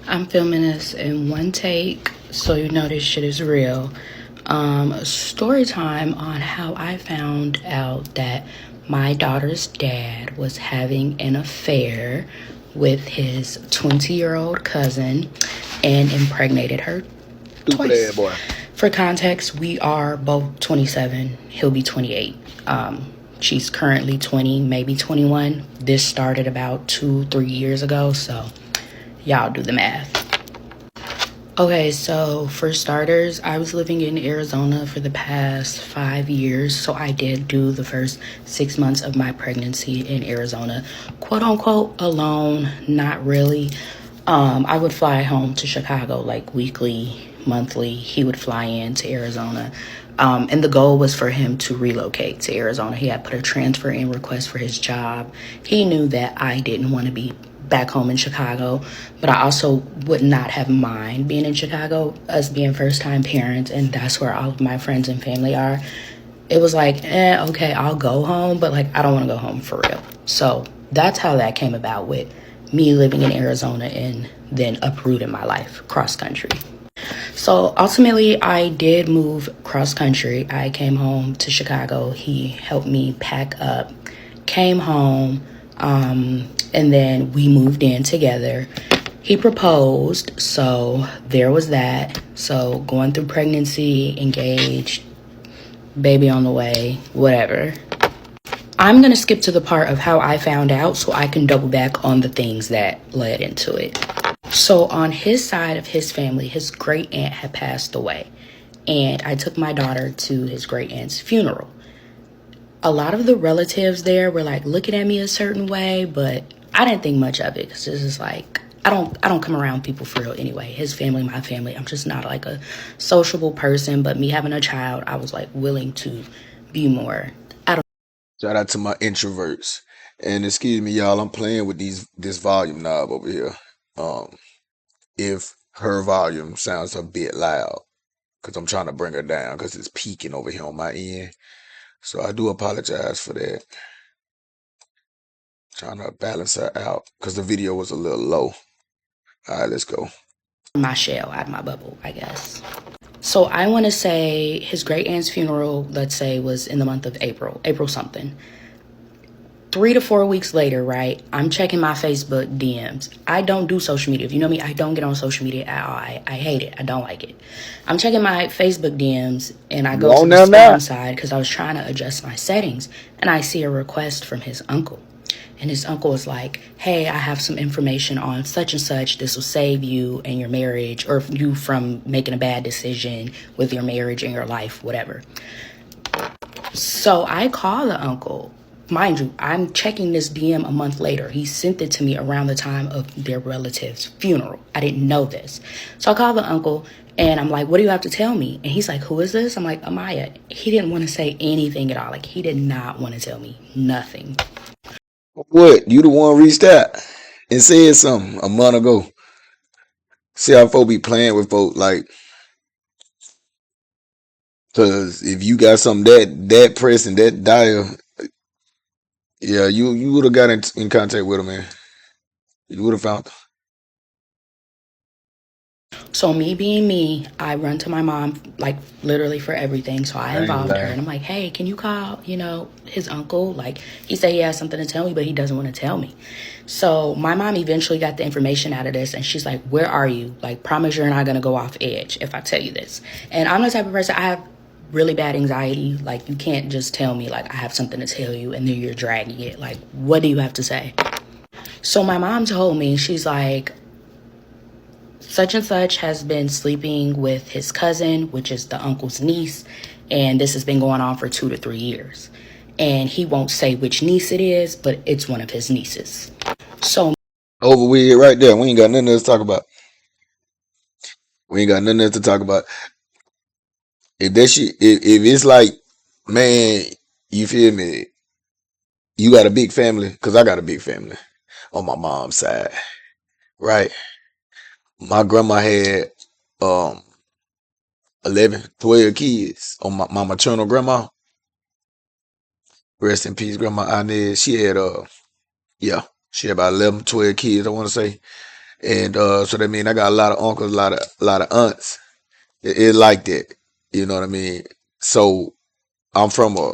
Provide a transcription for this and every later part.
I'm filming this in one take, so you know this shit is real. Story time on how I found out that my daughter's dad was having an affair with his 20-year-old cousin and impregnated her Stupid ass twice. boy. For context, we are both 27. He'll be 28. She's currently 20, maybe 21. This started about 2-3 years ago, so y'all do the math. Okay, so for starters, I was living in Arizona for the past 5 years. So I did do the first 6 months of my pregnancy in Arizona, quote unquote, alone. Not really. I would fly home to Chicago like weekly, monthly. He would fly in to Arizona. And the goal was for him to relocate to Arizona. He had put a transfer in request for his job. He knew that I didn't want to be back home in Chicago, but I also would not have mind being in Chicago, us being first time parents, and that's where all of my friends and family are. It was like, okay, I'll go home, but like I don't want to go home for real. So that's how that came about with me living in Arizona and then uprooting my life cross country. So ultimately, I did move cross country. I came home to Chicago. He helped me pack up, came home, and then we moved in together. He proposed, so there was that. So going through pregnancy, engaged, baby on the way, whatever. I'm going to skip to the part of how I found out so I can double back on the things that led into it. So on his side of his family, his great aunt had passed away, and I took my daughter to his great aunt's funeral. A lot of the relatives there were like looking at me a certain way, but I didn't think much of it because it's just like I don't come around people for real anyway. His family, my family. I'm just not like a sociable person. But me having a child, I was like willing to be more. Shout out to my introverts. And excuse me, y'all, I'm playing with this volume knob over here. If her volume sounds a bit loud, because I'm trying to bring her down because it's peaking over here on my end. So I do apologize for that. Trying to balance her out because the video was a little low. All right, let's go. My shell, out of my bubble, I guess. So I want to say his great aunt's funeral, let's say, was in the month of April something. 3 to 4 weeks later, right, I'm checking my Facebook DMs. I don't do social media. If you know me, I don't get on social media at all. I hate it. I don't like it. I'm checking my Facebook DMs and I go to the spam side because I was trying to adjust my settings, and I see a request from his uncle. And his uncle was like, hey, I have some information on such and such. This will save you and your marriage, or you from making a bad decision with your marriage and your life, whatever. So I call the uncle. Mind you, I'm checking this DM a month later. He sent it to me around the time of their relative's funeral. I didn't know this. So I call the uncle and I'm like, what do you have to tell me? And he's like, who is this? I'm like, Amaya. He didn't want to say anything at all. Like, he did not want to tell me nothing. What? You the one reached out and said something a month ago. See how folk be playing with folk, like, because if you got something that pressing, that dire, yeah, you would have got in contact with him, man. You would have found. So me being me, I run to my mom, like literally for everything. So I I ain't involved her lying. and I'm like, hey, can you call, his uncle? Like, he said he has something to tell me, but he doesn't want to tell me. So my mom eventually got the information out of this and she's like, where are you? Like, promise you're not going to go off edge if I tell you this. And I'm the type of person, I have really bad anxiety. Like, you can't just tell me like I have something to tell you and then you're dragging it. Like, what do you have to say? So my mom told me, she's like, such and such has been sleeping with his cousin, which is the uncle's niece, and this has been going on for 2 to 3 years. And he won't say which niece it is, but it's one of his nieces. So Over with right there. We ain't got nothing else to talk about. We ain't got nothing else to talk about. If that shit, if it's like, man, you feel me? You got a big family, cause I got a big family on my mom's side, right? My grandma had um 11, 12 kids on my maternal grandma. Rest in peace, Grandma Inez. She had yeah, she had about 11, 12 kids, I want to say. And so that mean I got a lot of uncles, a lot of aunts. It like that. You know what I mean? So I'm from a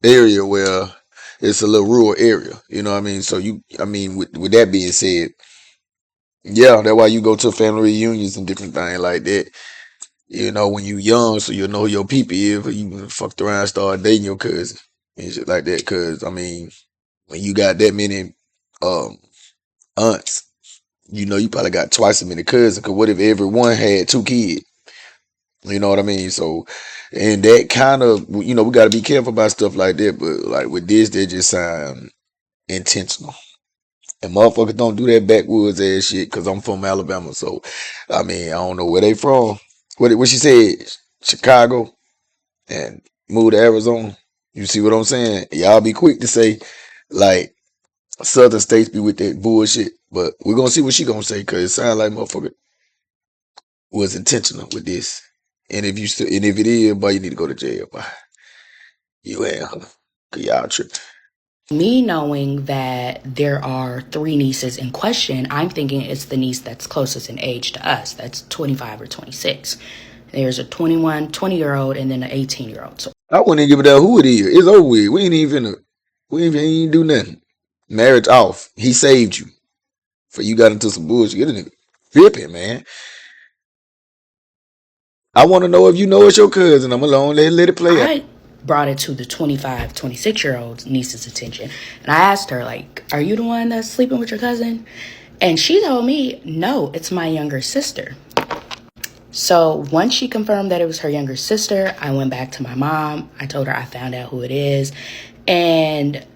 area where it's a little rural area. You know what I mean? So with that being said, yeah, that's why you go to family reunions and different things like that. You know, when you young, so you know who your people is, but you fucked around, start dating your cousin and shit like that. Cause I mean, when you got that many um aunts, you know you probably got twice as many cousins. Cause what if everyone had two kids? You know what I mean? So, and that kind of, we got to be careful about stuff like that. But like with this, they just sound intentional. And motherfuckers don't do that backwoods ass shit because I'm from Alabama. So, I mean, I don't know where they from. What she said? Chicago and moved to Arizona. You see what I'm saying? Y'all be quick to say, like, Southern states be with that bullshit. But we're going to see what she going to say because it sounds like motherfucker was intentional with this. And if it is, boy, you need to go to jail, boy. You ain't, cause y'all tripping. Me knowing that there are three nieces in question, I'm thinking it's the niece that's closest in age to us. That's 25 or 26. There's a 21, 20-year-old, and then an 18-year-old. So I wouldn't even give a damn who it is. It's over with. We ain't even do nothing. Marriage off. He saved you. For you got into some bullshit. Get a nigga flipping, man. I want to know if you know it's your cousin. I'm alone. Let it play out. I brought it to the 25, 26-year-old niece's attention. And I asked her, like, are you the one that's sleeping with your cousin? And she told me, no, it's my younger sister. So once she confirmed that it was her younger sister, I went back to my mom. I told her I found out who it is. And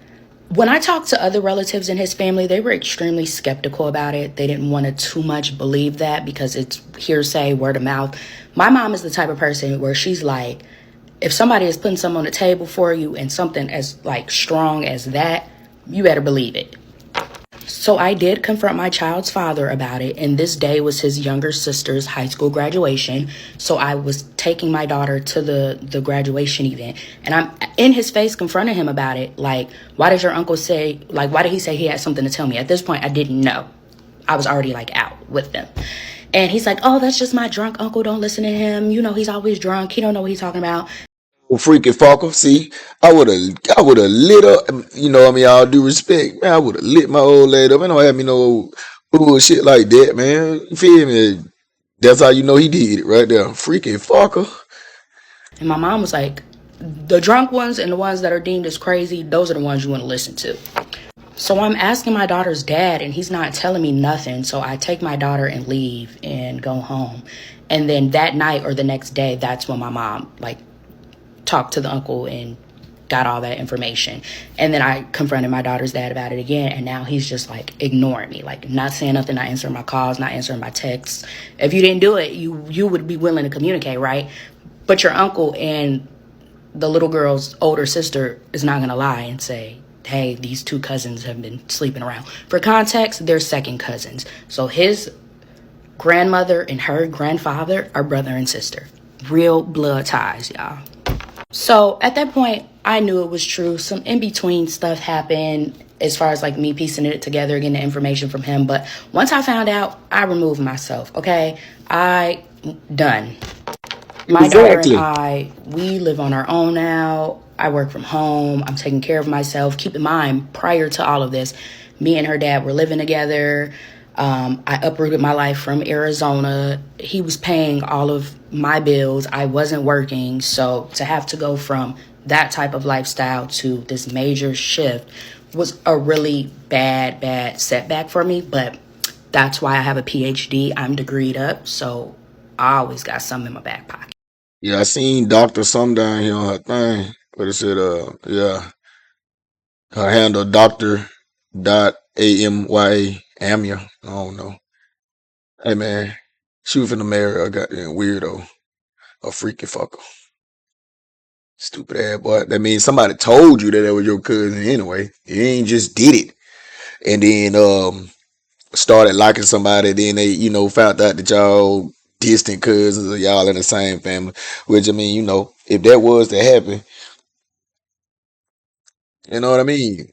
when I talked to other relatives in his family, they were extremely skeptical about it. They didn't want to too much believe that because it's hearsay, word of mouth. My mom is the type of person where she's like, if somebody is putting something on the table for you and something as like strong as that, you better believe it. So I did confront my child's father about it, and this day was his younger sister's high school graduation. So I was taking my daughter to the graduation event, and I'm in his face confronting him about it. Like, why did your uncle say, like, why did he say he had something to tell me? At this point, I didn't know. I was already like out with them. And he's like, oh, that's just my drunk uncle. Don't listen to him. You know, he's always drunk. He don't know what he's talking about. Well, freaking fucker. See, I would have lit up. I mean, all due respect, man. I would have lit my old lady up. I don't have me no bullshit like that, man. You feel me? That's how you know he did it right there. Freaking fucker. And my mom was like, the drunk ones and the ones that are deemed as crazy, those are the ones you want to listen to. So I'm asking my daughter's dad, and he's not telling me nothing. So I take my daughter and leave and go home. And then that night or the next day, that's when my mom, like, talked to the uncle and got all that information. And then I confronted my daughter's dad about it again, and now he's just like ignoring me, like not saying nothing, not answering my calls, not answering my texts. If you didn't do it, you would be willing to communicate, right? But your uncle and the little girl's older sister is not going to lie and say, hey, these two cousins have been sleeping around. For context, they're second cousins. So his grandmother and her grandfather are brother and sister. Real blood ties, y'all. So at that point, I knew it was true. Some in-between stuff happened as far as like me piecing it together, getting the information from him. But once I found out, I removed myself, okay? Done. My daughter and Exactly. I, we live on our own now. I work from home. I'm taking care of myself. Keep in mind, prior to all of this, me and her dad were living together. I uprooted my life from Arizona. He was paying all of my bills. I wasn't working. So to have to go from that type of lifestyle to this major shift was a really bad setback for me. But that's why I have a PhD. I'm degreed up. So I always got something in my back pocket. Yeah, I seen Doctor some down here on her thing, but it said, yeah, her handle Doctor dot AMYA Amya. I don't know. Hey man, she was finna marry a goddamn weirdo, a freaky fucker, stupid ass boy. That means somebody told you that that was your cousin anyway. You ain't just did it, and then started liking somebody. Then they found out that y'all distant cousins or y'all in the same family. Which I mean, if that was to happen, you know what I mean.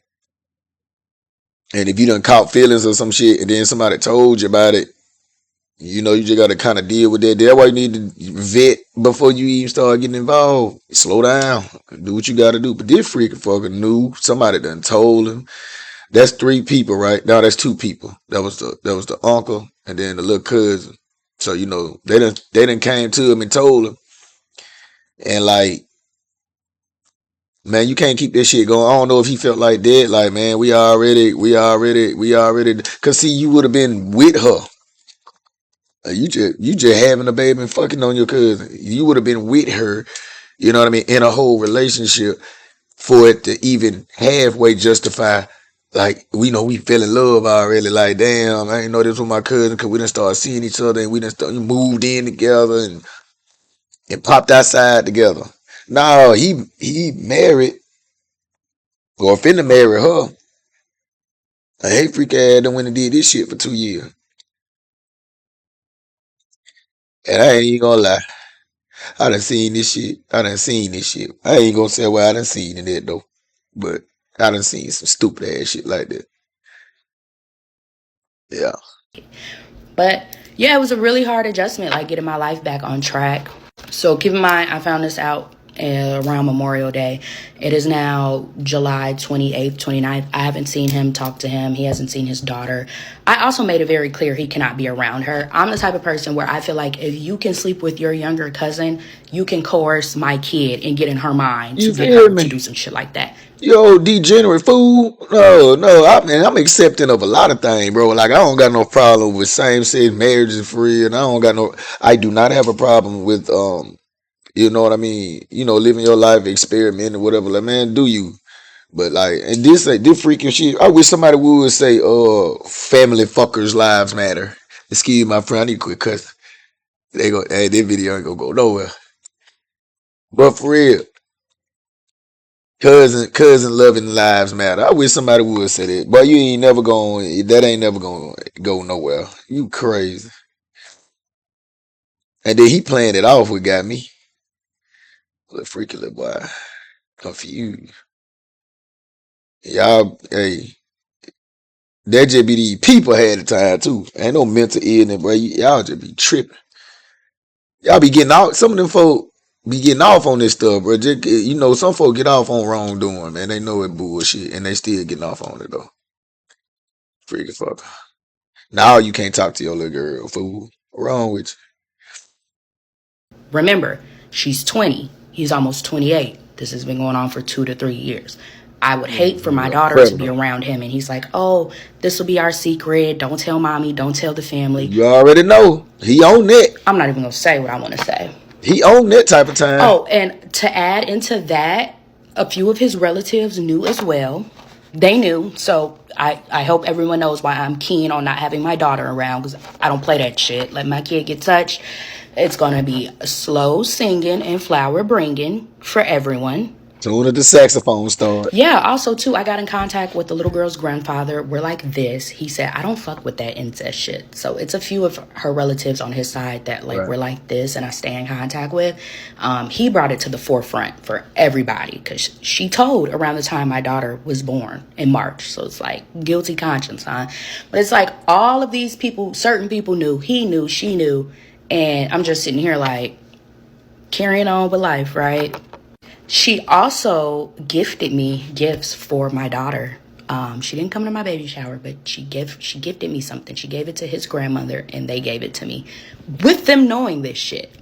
And if you done caught feelings or some shit, and then somebody told you about it, you know, you just got to kind of deal with that. That's why you need to vet before you even start getting involved. Slow down, do what you got to do. But this freaking fucker knew, somebody done told him. That's 3 people, right? No, that's 2 people. That was the uncle and then the little cousin. So you know they done came to him and told him, and like, man, you can't keep this shit going. I don't know if he felt like that. Like, man, we already. Cause see, you would have been with her. You just having a baby and fucking on your cousin. You would have been with her. You know what I mean? In a whole relationship for it to even halfway justify. Like, we know we fell in love already. Like, damn, I ain't know this was my cousin because we didn't start seeing each other and we moved in together and popped outside together. No, he married or finna marry her. I hate freak ass done went and did this shit for 2 years. And I ain't even gonna lie. I done seen this shit. I ain't gonna say what I done seen in it though. But I done seen some stupid ass shit like that. Yeah. But yeah, it was a really hard adjustment, like getting my life back on track. So keep in mind, I found this out around Memorial Day. It is now July 28th, 29th. I haven't seen him, talk to him. He hasn't seen his daughter. I also made it very clear he cannot be around her. I'm the type of person where I feel like if you can sleep with your younger cousin, you can coerce my kid and get in her mind to You get feel her to me? do some shit like that. Yo, degenerate fool. No. I'm accepting of a lot of things, bro. Like, I don't got no problem with same-sex marriages for real. And I do not have a problem with, you know what I mean? You know, living your life, experimenting, whatever. Like, man, do you? But like, and this freaking shit. I wish somebody would say, family fuckers lives matter. Excuse my friend, I need to quit cussing. Hey, this video ain't gonna go nowhere. But for real, cousin loving lives matter. I wish somebody would say that. But you ain't never going. That ain't never gonna go nowhere. You crazy. And then he playing it off. What got me? Little freaky little boy, confused. Y'all, hey, that just be these people had the time too. Ain't no mental illness, bro. Y'all just be tripping. Y'all be getting out. Some of them folk be getting off on this stuff, bro. Just, you know, some folk get off on wrongdoing, man. They know it bullshit, and they still getting off on it though. Freaky fucker. Now you can't talk to your little girl, fool. What wrong with Remember, she's 20. He's almost 28. This has been going on for 2 to 3 years. I would hate for my you? daughter to be Predator. around him and he's like, oh, this will be our secret. Don't tell mommy. Don't tell the family. You already know. He on that. I'm not even going to say what I want to say. He on that type of time. Oh, and to add into that, a few of his relatives knew as well. They knew. So I hope everyone knows why I'm keen on not having my daughter around, because I don't play that shit. Let my kid get touched. It's going to be slow singing and flower bringing for everyone. Soon as the saxophone start. Yeah, also, too, I got in contact with the little girl's grandfather. We're like this. He said, I don't fuck with that incest shit. So it's a few of her relatives on his side that, like, Right. we're like this and I stay in contact with. He brought it to the forefront for everybody because she told around the time my daughter was born in March. So it's like guilty conscience, huh? But it's like all of these people, certain people knew, he knew, she knew. And I'm just sitting here like carrying on with life, right? She also gifted me gifts for my daughter. She didn't come to my baby shower, but she gifted me something. She gave it to his grandmother, and they gave it to me, with them knowing this shit.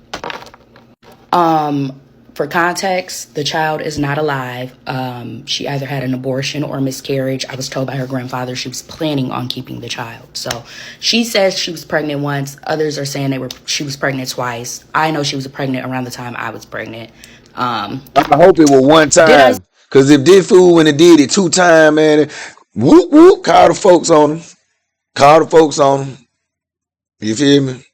For context, the child is not alive. She either had an abortion or miscarriage. I was told by her grandfather she was planning on keeping the child. So she says she was pregnant once. Others are saying she was pregnant twice. I know she was pregnant around the time I was pregnant. I hope it was one Did I? time. Cause if this fool when it did it 2 times, man, whoop whoop, call the folks on him. Call the folks on him. You feel me?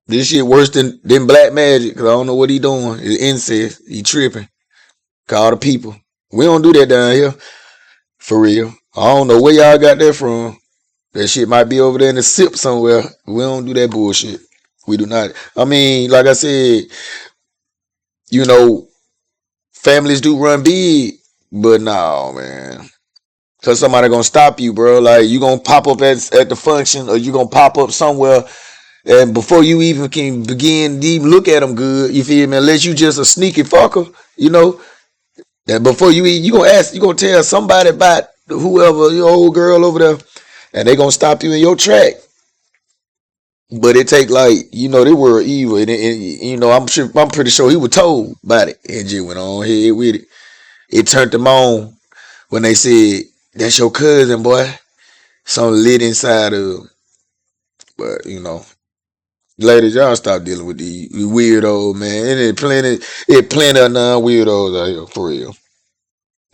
This shit worse than black magic. Cause I don't know what he doing. It's incest. He tripping. Call the people. We don't do that down here. For real. I don't know where y'all got that from. That shit might be over there in the SIP somewhere. We don't do that bullshit. We do not. I mean, like I said, you know, families do run big, but no, man. Cause somebody gonna stop you, bro. Like you gonna pop up at the function, or you gonna pop up somewhere, and before you even can begin to even look at them good, you feel me? Unless you just a sneaky fucker, you know. That before you gonna ask, you gonna tell somebody about whoever your old girl over there, and they gonna stop you in your track. But it take like they were evil, and I'm pretty sure he was told about it, and just went on ahead with it. It turned them on when they said, "That's your cousin, boy." Something lit inside of him. But ladies, y'all stop dealing with these weirdos, man. And it plenty of non weirdos out here for real.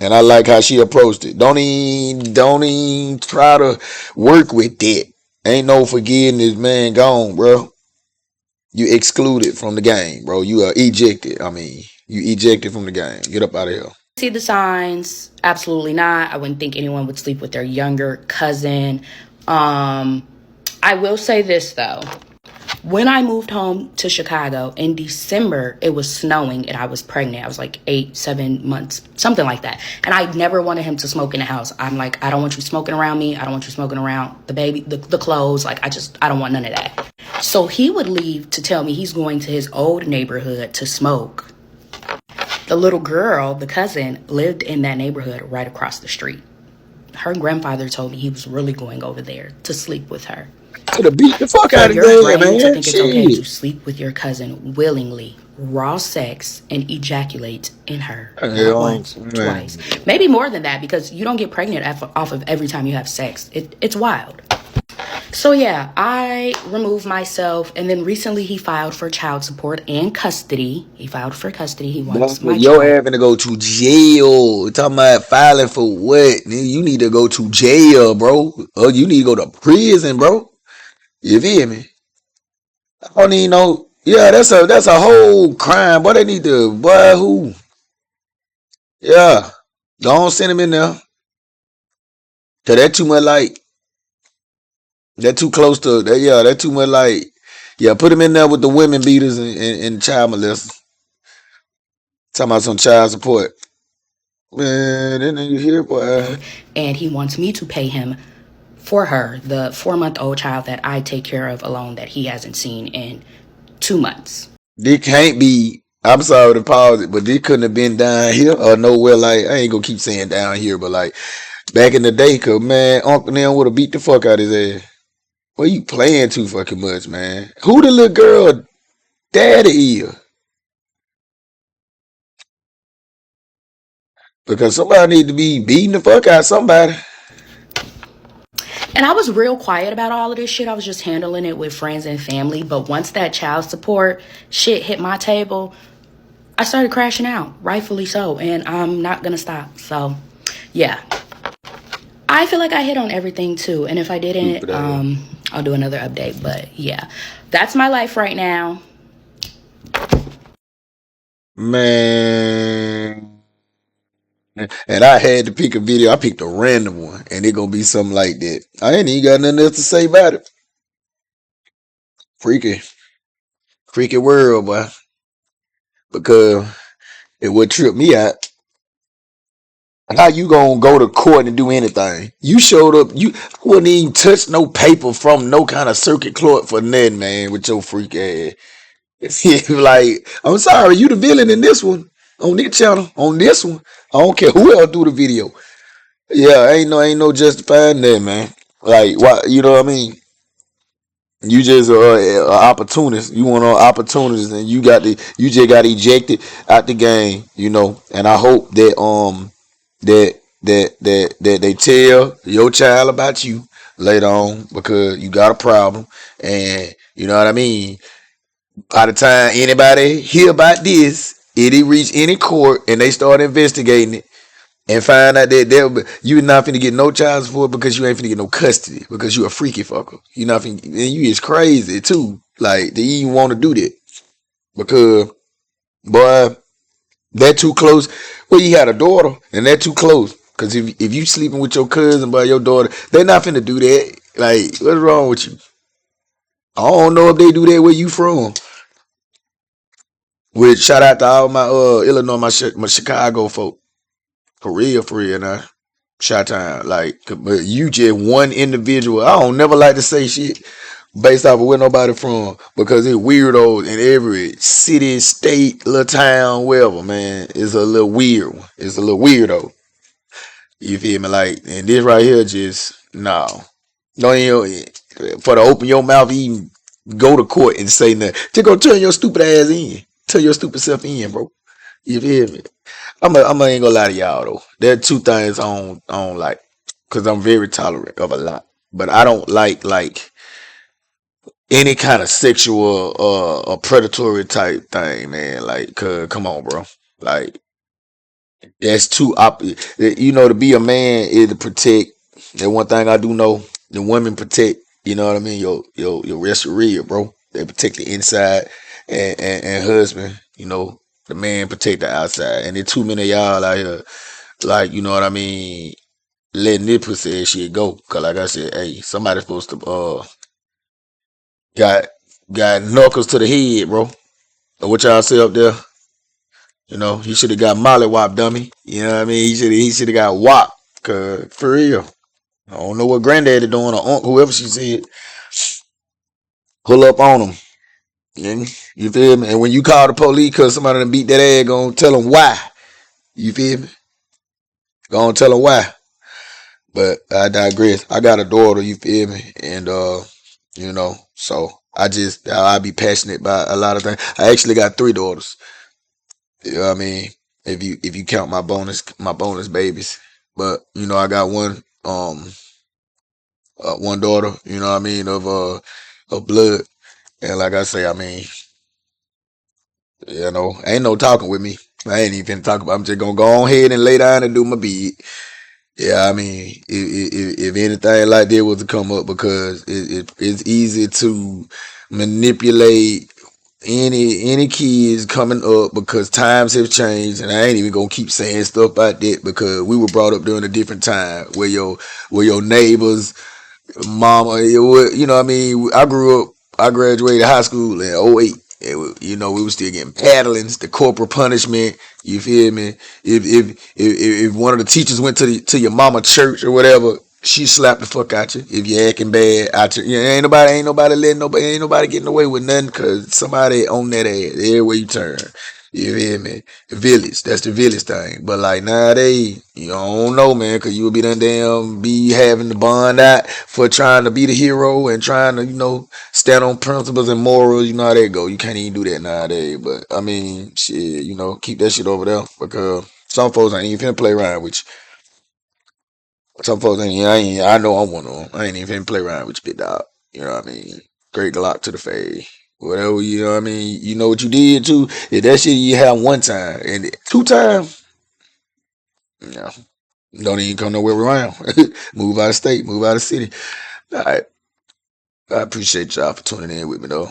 And I like how she approached it. Don't even try to work with that. Ain't no forgetting this man gone, bro. You excluded from the game, bro. You are ejected. I mean, you ejected from the game. Get up out of here. See the signs? Absolutely not. I wouldn't think anyone would sleep with their younger cousin. I will say this though. When I moved home to Chicago in December, it was snowing and I was pregnant. I was like 7 months, something like that. And I never wanted him to smoke in the house. I'm like, I don't want you smoking around me. I don't want you smoking around the baby, the clothes. Like, I don't want none of that. So he would leave to tell me he's going to his old neighborhood to smoke. The little girl, the cousin, lived in that neighborhood right across the street. Her grandfather told me he was really going over there to sleep with her. Could have beat the fuck For out of your there, brain to man. think it's okay to Shit. sleep with your cousin willingly, raw sex, and ejaculate in her. Not Hell, once, man. twice. Maybe more than that, because you don't get pregnant off of every time you have sex. It's wild. So yeah, I removed myself, and then recently he filed for child support and custody. He filed for custody. He wants my Your child. having to go to jail. Talking about filing for what? Nigga, you need to go to jail, bro. Or you need to go to prison, bro. You feel me? I don't even know. Yeah, that's a whole crime. Boy, they need to. Boy, who? Yeah, don't send him in there. Cause that too much like that too close to that. Yeah, that too much like. Yeah, put him in there with the women beaters and child molesters. Talking about some child support. Man, that nigga here, boy. And he wants me to pay him for her, the 4-month-old child that I take care of alone that he hasn't seen in 2 months. This can't be. I'm sorry to pause it, but this couldn't have been down here or nowhere. Like I ain't gonna keep saying down here, but like back in the day, cause man, Uncle Neil would have beat the fuck out his ass. Well, you playing too fucking much, man. Who the little girl daddy is? Because somebody need to be beating the fuck out of somebody. And I was real quiet about all of this shit. I was just handling it with friends and family. But once that child support shit hit my table, I started crashing out, rightfully so. And I'm not going to stop. So, yeah. I feel like I hit on everything too. And if I didn't, I'll do another update. But yeah, that's my life right now. Man. And I had to pick a video. I picked a random one, and it gonna be something like that. I ain't even got nothing else to say about it. Freaky, freaky world, boy. Because it would trip me out. How you gonna go to court and do anything? You showed up. You wouldn't even touch no paper from no kind of circuit court for nothing, man. With your freak ass. Like, I'm sorry, you the villain in this one. On this channel, on this one. I don't care who else do the video. Yeah, ain't no justifying that, man. Like, why? You know what I mean? You just a opportunist. You want an opportunist, and you just got ejected out the game. And I hope that they tell your child about you later on, because you got a problem, and you know what I mean. By the time anybody hear about this, it'll reach any court and they start investigating it and find out that you're not finna get no child support, because you ain't finna get no custody, because you a freaky fucker. You not finna, and you is crazy too. Like, they even want to do that, because boy, that too close. Well, you had a daughter, and that too close. Because if you sleeping with your cousin by your daughter, they not finna do that. Like, what's wrong with you? I don't know if they do that where you from. Which, shout out to all my Illinois, my Chicago folk. For real now. Shot time, like, but you just one individual. I don't never like to say shit based off of where nobody from because it's weirdos in every city, state, little town, wherever. Man, it's a little weird one. It's a little weirdo. You feel me? Like, and this right here, just no. Don't even for to open your mouth, even go to court and say nothing. Just go turn your stupid ass in. Turn your stupid self in, bro. You feel me? I'm ain't gonna lie to y'all though. There are two things I don't like, cause I'm very tolerant of a lot, but I don't like any kind of sexual or predatory type thing, man. Like, cause come on, bro. Like, that's too you know, to be a man is to protect. That one thing I do know, the women protect. You know what I mean? Your rest of real, bro. They protect the inside, and husband. You know, the man protect the outside. And there's too many of y'all out here, like, you know what I mean, letting this pussy ass shit go. Cause like I said, hey, somebody's supposed to got got knuckles to the head, bro. Or what y'all say up there? You know, he should have got molly wop, dummy. You know what I mean? He should have got wop. Cause for real. I don't know what granddaddy doing or uncle, whoever she said, pull up on him. You feel me? And when you call the police because somebody done beat that ass, gonna tell them why. You feel me? Gonna tell them why. But I digress. I got a daughter, you feel me? And you know, so I be passionate about a lot of things. I actually got three daughters. You know what I mean? If you count my bonus babies. But you know, I got one daughter, you know what I mean, of blood. And like I say, I mean, you know, ain't no talking with me. I ain't even talk about. I'm just gonna go on ahead and lay down and do my bid. Yeah, I mean, if anything like that was to come up, because it's easy to manipulate any kids coming up because times have changed, and I ain't even gonna keep saying stuff like that because we were brought up during a different time where your neighbors mama, you know what I mean? I graduated high school in '08. You know, we was still getting paddlings, the corporal punishment. You feel me? If one of the teachers went to your mama church or whatever, she slapped the fuck out you. If you're acting bad out you, ain't nobody getting away with nothing because somebody on that ass everywhere you turn. You feel me? Village, that's the village thing. But like nowadays, you don't know, man, because you will be done damn be having to bond out for trying to be the hero and trying to, stand on principles and morals. You know how that go. You can't even do that nowadays. But I mean, shit, keep that shit over there because some folks ain't even finna play around with you. Some folks I know I'm one of them. I ain't even finna play around with you, big dog. You know what I mean? Great Glock to the face. Whatever, you know what I mean? You know what you did too? If that shit you have one time and two times, no. Don't even come nowhere around. Move out of state, move out of city. All right. I appreciate y'all for tuning in with me though.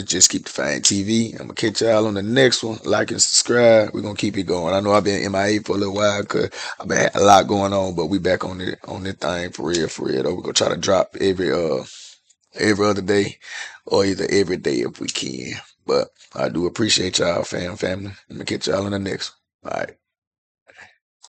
Just keep the Fame TV. I'm gonna catch y'all on the next one. Like and subscribe. We're gonna keep it going. I know I've been MIA for a little while because I've been had a lot going on, but we back on this thing for real though. We're gonna try to drop every other day or either every day if we can. But I do appreciate y'all, family. I'm gonna catch y'all on the next one. All right.